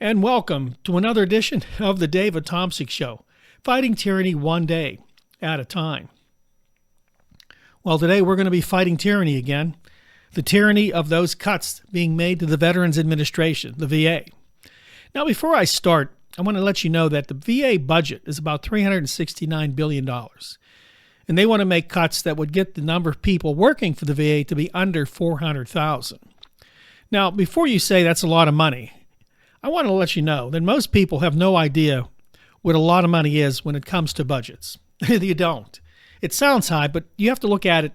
and welcome to another edition of the David Tomsic Show, fighting tyranny one day at a time. Well, today we're going to be fighting tyranny again, the tyranny of those cuts being made to the Veterans Administration, the VA. Now, before I start, I want to let you know that the VA budget is about $369 billion, and they want to make cuts that would get the number of people working for the VA to be under 400,000. Now, before you say that's a lot of money, I want to let you know that most people have no idea what a lot of money is when it comes to budgets. You don't. It sounds high, but you have to look at it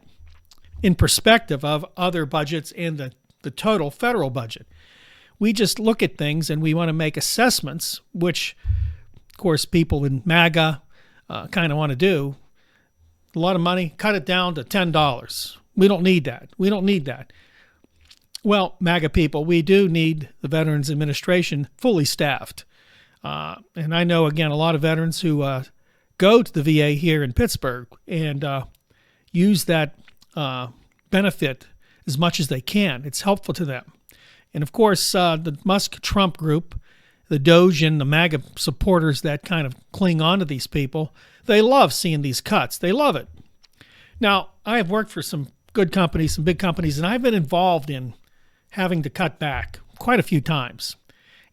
in perspective of other budgets and the total federal budget. We just look at things and we want to make assessments, which, of course, people in MAGA kind of want to do. A lot of money, cut it down to $10. We don't need that. We don't need that. Well, MAGA people, we do need the Veterans Administration fully staffed. And I know, again, a lot of veterans who go to the VA here in Pittsburgh and use that benefit as much as they can. It's helpful to them. And, of course, the Musk Trump group, the doge and the MAGA supporters that kind of cling on to these people, they love seeing these cuts. They love it. Now, I have worked for some good companies, some big companies, and I've been involved in having to cut back quite a few times.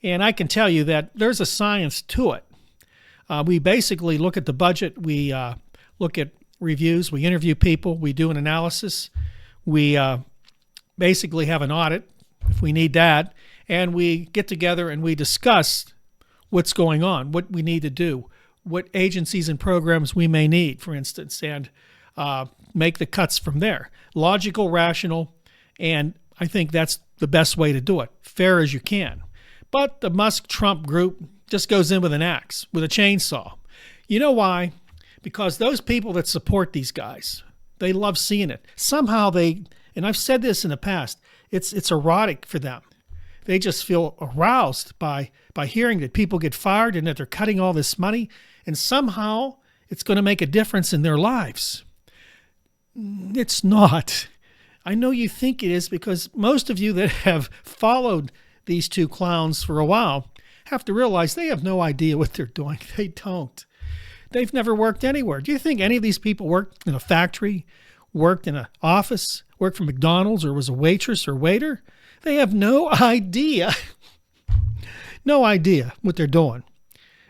And I can tell you that there's a science to it. We basically look at the budget, we look at reviews, we interview people, we do an analysis, we basically have an audit if we need that, and we get together and we discuss what's going on, what we need to do, what agencies and programs we may need, for instance, and make the cuts from there. Logical, rational, and I think that's the best way to do it, fair as you can. But the Musk-Trump group just goes in with an axe, with a chainsaw. You know why? Because those people that support these guys, they love seeing it. Somehow they, and I've said this in the past, it's erotic for them. They just feel aroused by hearing that people get fired and that they're cutting all this money, and somehow it's going to make a difference in their lives. It's not. I know you think it is because most of you that have followed these two clowns for a while have to realize they have no idea what they're doing. They don't. They've never worked anywhere. Do you think any of these people worked in a factory, worked in an office, worked for McDonald's, or was a waitress or waiter? They have no idea. No idea what they're doing.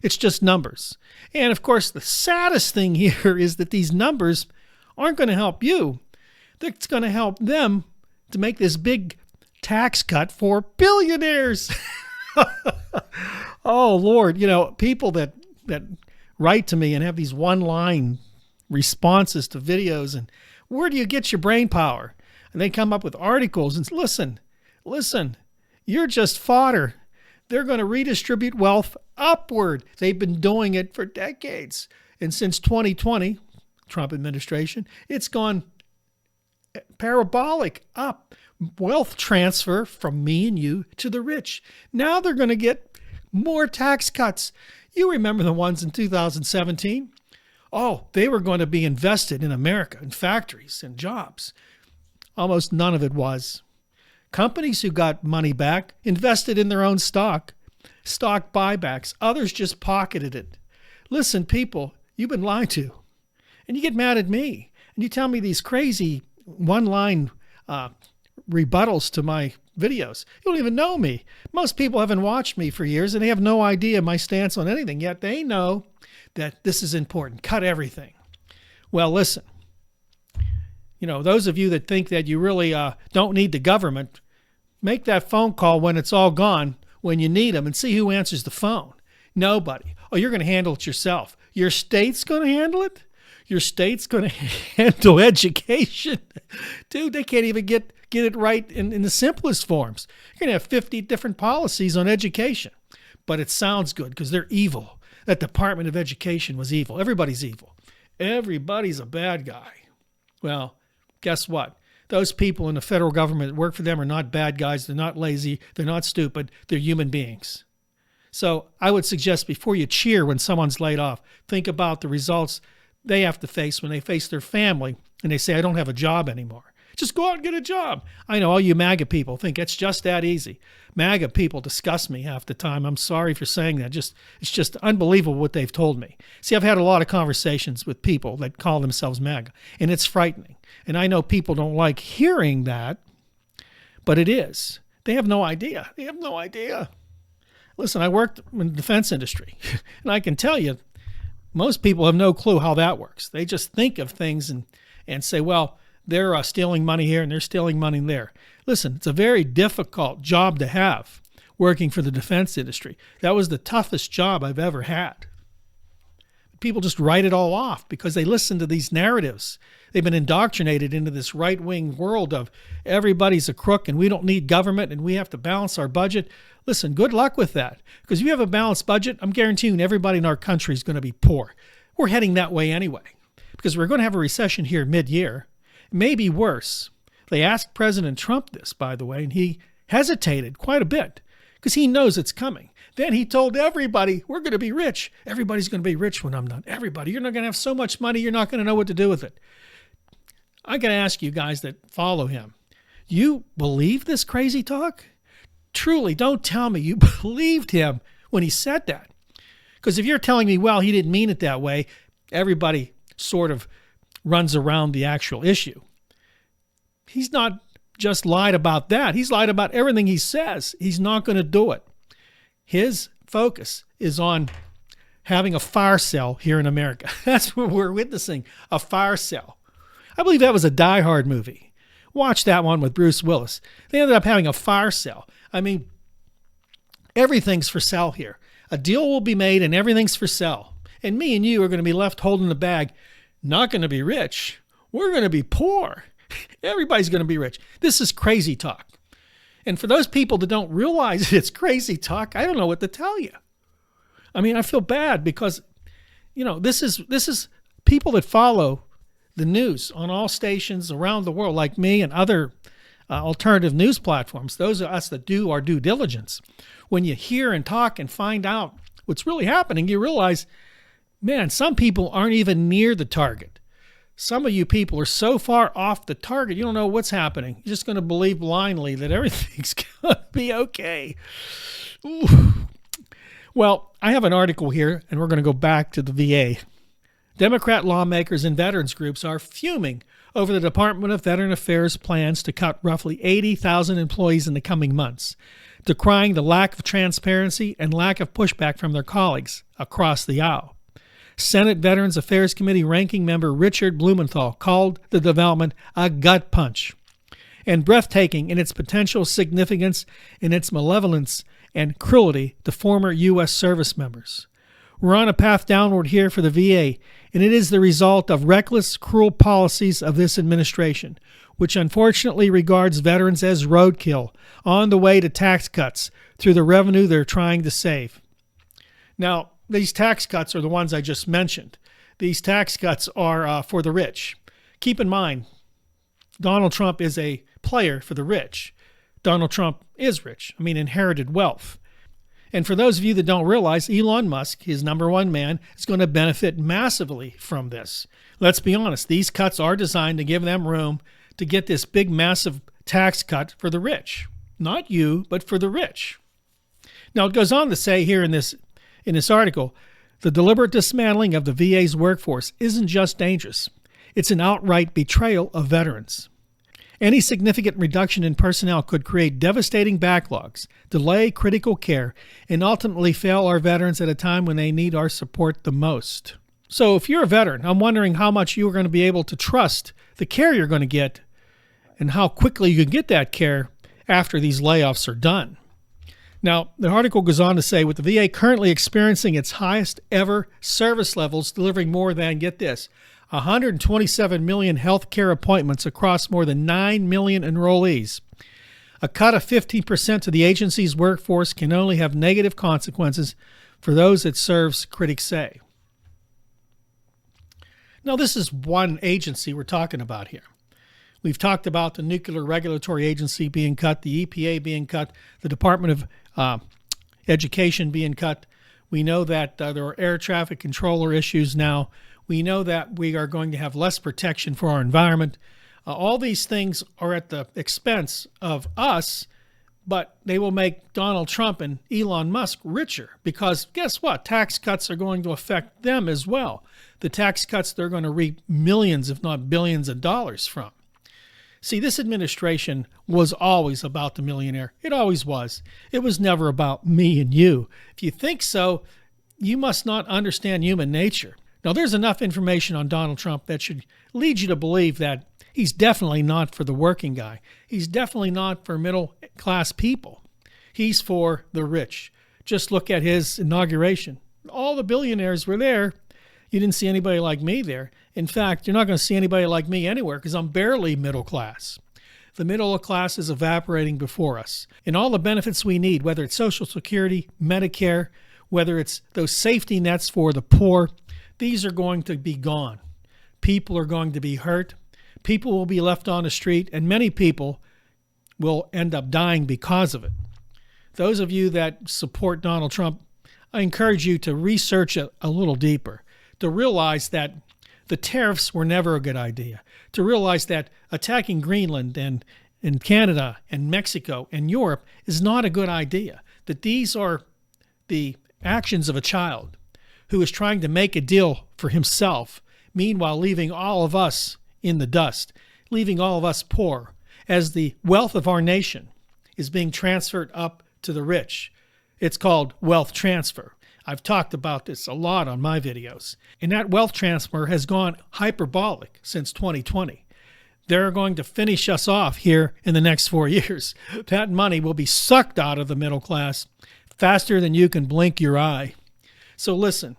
It's just numbers. And of course, the saddest thing here is that these numbers aren't going to help you. It's going to help them to make this big tax cut for billionaires. Oh, Lord. You know, people that write to me and have these one-line responses to videos, and where do you get your brain power? And they come up with articles and listen, you're just fodder. They're going to redistribute wealth upward. They've been doing it for decades. And since 2020, Trump administration, it's gone parabolic up. Wealth transfer from me and you to the rich. Now they're going to get more tax cuts. You remember the ones in 2017? Oh, they were going to be invested in America, in factories and jobs. Almost none of it was. Companies who got money back invested in their own stock buybacks. Others just pocketed it. Listen, people, you've been lied to. And you get mad at me. And you tell me these crazy one-line rebuttals to my videos. You don't even know me. Most people haven't watched me for years, and they have no idea my stance on anything, yet they know that this is important. Cut everything. Well, listen. You know, those of you that think that you really don't need the government, make that phone call when it's all gone, when you need them, and see who answers the phone. Nobody. Oh, you're going to handle it yourself. Your state's going to handle it? Your state's going to handle education. Dude, they can't even get it right in the simplest forms. You're going to have 50 different policies on education. But it sounds good because they're evil. That Department of Education was evil. Everybody's evil. Everybody's a bad guy. Well, guess what? Those people in the federal government that work for them are not bad guys. They're not lazy. They're not stupid. They're human beings. So I would suggest before you cheer when someone's laid off, think about the results they have to face when they face their family and they say, I don't have a job anymore. Just go out and get a job. I know all you MAGA people think it's just that easy. MAGA people disgust me half the time. I'm sorry for saying that. It's just unbelievable what they've told me. See, I've had a lot of conversations with people that call themselves MAGA, and it's frightening. And I know people don't like hearing that, but it is. They have no idea. They have no idea. Listen, I worked in the defense industry, and I can tell you, most people have no clue how that works. They just think of things and say, well, they're stealing money here and they're stealing money there. Listen, it's a very difficult job to have, working for the defense industry. That was the toughest job I've ever had. People just write it all off because they listen to these narratives. They've been indoctrinated into this right-wing world of everybody's a crook and we don't need government and we have to balance our budget. Listen, good luck with that. Because if you have a balanced budget, I'm guaranteeing everybody in our country is going to be poor. We're heading that way anyway. Because we're going to have a recession here mid-year. It may be worse. They asked President Trump this, by the way, and he hesitated quite a bit because he knows it's coming. Then he told everybody, we're going to be rich. Everybody's going to be rich when I'm done. Everybody. You're not going to have so much money, you're not going to know what to do with it. I got to ask you guys that follow him, you believe this crazy talk? Truly, don't tell me you believed him when he said that. Because if you're telling me, well, he didn't mean it that way, everybody sort of runs around the actual issue. He's not just lied about that. He's lied about everything he says. He's not going to do it. His focus is on having a fire sale here in America. That's what we're witnessing, a fire sale. I believe that was a Die Hard movie. Watch that one with Bruce Willis. They ended up having a fire sale. I mean, everything's for sale here. A deal will be made and everything's for sale. And me and you are going to be left holding the bag, not going to be rich. We're going to be poor. Everybody's going to be rich. This is crazy talk. And for those people that don't realize it's crazy talk, I don't know what to tell you. I mean, I feel bad because, you know, this is people that follow the news on all stations around the world, like me and other alternative news platforms. Those are us that do our due diligence. When you hear and talk and find out what's really happening, you realize, man, some people aren't even near the target. Some of you people are so far off the target, you don't know what's happening. You're just going to believe blindly that everything's going to be okay. Ooh. Well, I have an article here, and we're going to go back to the VA. Democrat lawmakers and veterans groups are fuming over the Department of Veteran Affairs' plans to cut roughly 80,000 employees in the coming months, decrying the lack of transparency and lack of pushback from their colleagues across the aisle. Senate Veterans Affairs Committee ranking member Richard Blumenthal called the development a gut punch and breathtaking in its potential significance and its malevolence and cruelty to former U.S. service members. We're on a path downward here for the VA, and it is the result of reckless, cruel policies of this administration, which unfortunately regards veterans as roadkill on the way to tax cuts through the revenue they're trying to save. Now, these tax cuts are the ones I just mentioned. These tax cuts are for the rich. Keep in mind, Donald Trump is a player for the rich. Donald Trump is rich. I mean, inherited wealth. And for those of you that don't realize, Elon Musk, his number one man, is going to benefit massively from this. Let's be honest. These cuts are designed to give them room to get this big, massive tax cut for the rich. Not you, but for the rich. Now, it goes on to say here in this article, the deliberate dismantling of the VA's workforce isn't just dangerous. It's an outright betrayal of veterans. Any significant reduction in personnel could create devastating backlogs, delay critical care, and ultimately fail our veterans at a time when they need our support the most. So if you're a veteran, I'm wondering how much you're going to be able to trust the care you're going to get and how quickly you can get that care after these layoffs are done. Now, the article goes on to say, with the VA currently experiencing its highest ever service levels, delivering more than, get this, 127 million health care appointments across more than 9 million enrollees. A cut of 15% to the agency's workforce can only have negative consequences for those it serves, critics say. Now, this is one agency we're talking about here. We've talked about the Nuclear Regulatory Agency being cut, the EPA being cut, the Department of Education being cut. We know that there are air traffic controller issues now. We know that we are going to have less protection for our environment. All these things are at the expense of us, but they will make Donald Trump and Elon Musk richer because guess what? Tax cuts are going to affect them as well. The tax cuts they're going to reap millions, if not billions of dollars from. See, this administration was always about the millionaire. It always was. It was never about me and you. If you think so, you must not understand human nature. Now, there's enough information on Donald Trump that should lead you to believe that he's definitely not for the working guy. He's definitely not for middle-class people. He's for the rich. Just look at his inauguration. All the billionaires were there. You didn't see anybody like me there. In fact, you're not going to see anybody like me anywhere because I'm barely middle class. The middle class is evaporating before us. And all the benefits we need, whether it's Social Security, Medicare, whether it's those safety nets for the poor, these are going to be gone. People are going to be hurt. People will be left on the street, and many people will end up dying because of it. Those of you that support Donald Trump, I encourage you to research it a little deeper, to realize that the tariffs were never a good idea, to realize that attacking Greenland and Canada and Mexico and Europe is not a good idea, that these are the actions of a child who is trying to make a deal for himself, meanwhile leaving all of us in the dust, leaving all of us poor, as the wealth of our nation is being transferred up to the rich. It's called wealth transfer. I've talked about this a lot on my videos. And that wealth transfer has gone hyperbolic since 2020. They're going to finish us off here in the next 4 years. That money will be sucked out of the middle class faster than you can blink your eye. So listen,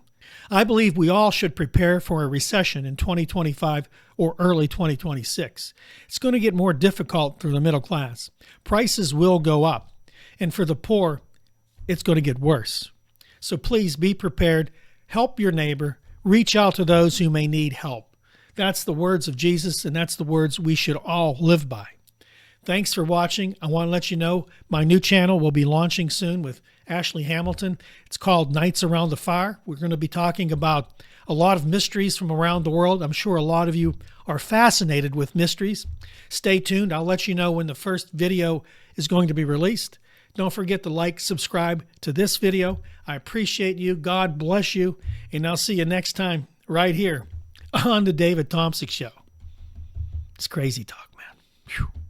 I believe we all should prepare for a recession in 2025 or early 2026. It's going to get more difficult for the middle class. Prices will go up. And for the poor, it's going to get worse. So please be prepared, help your neighbor, reach out to those who may need help. That's the words of Jesus, and that's the words we should all live by. Thanks for watching. I want to let you know my new channel will be launching soon with Ashley Hamilton. It's called Nights Around the Fire. We're going to be talking about a lot of mysteries from around the world. I'm sure a lot of you are fascinated with mysteries. Stay tuned. I'll let you know when the first video is going to be released. Don't forget to like, subscribe to this video. I appreciate you. God bless you. And I'll see you next time right here on the David Tomsic Show. It's crazy talk, man. Whew.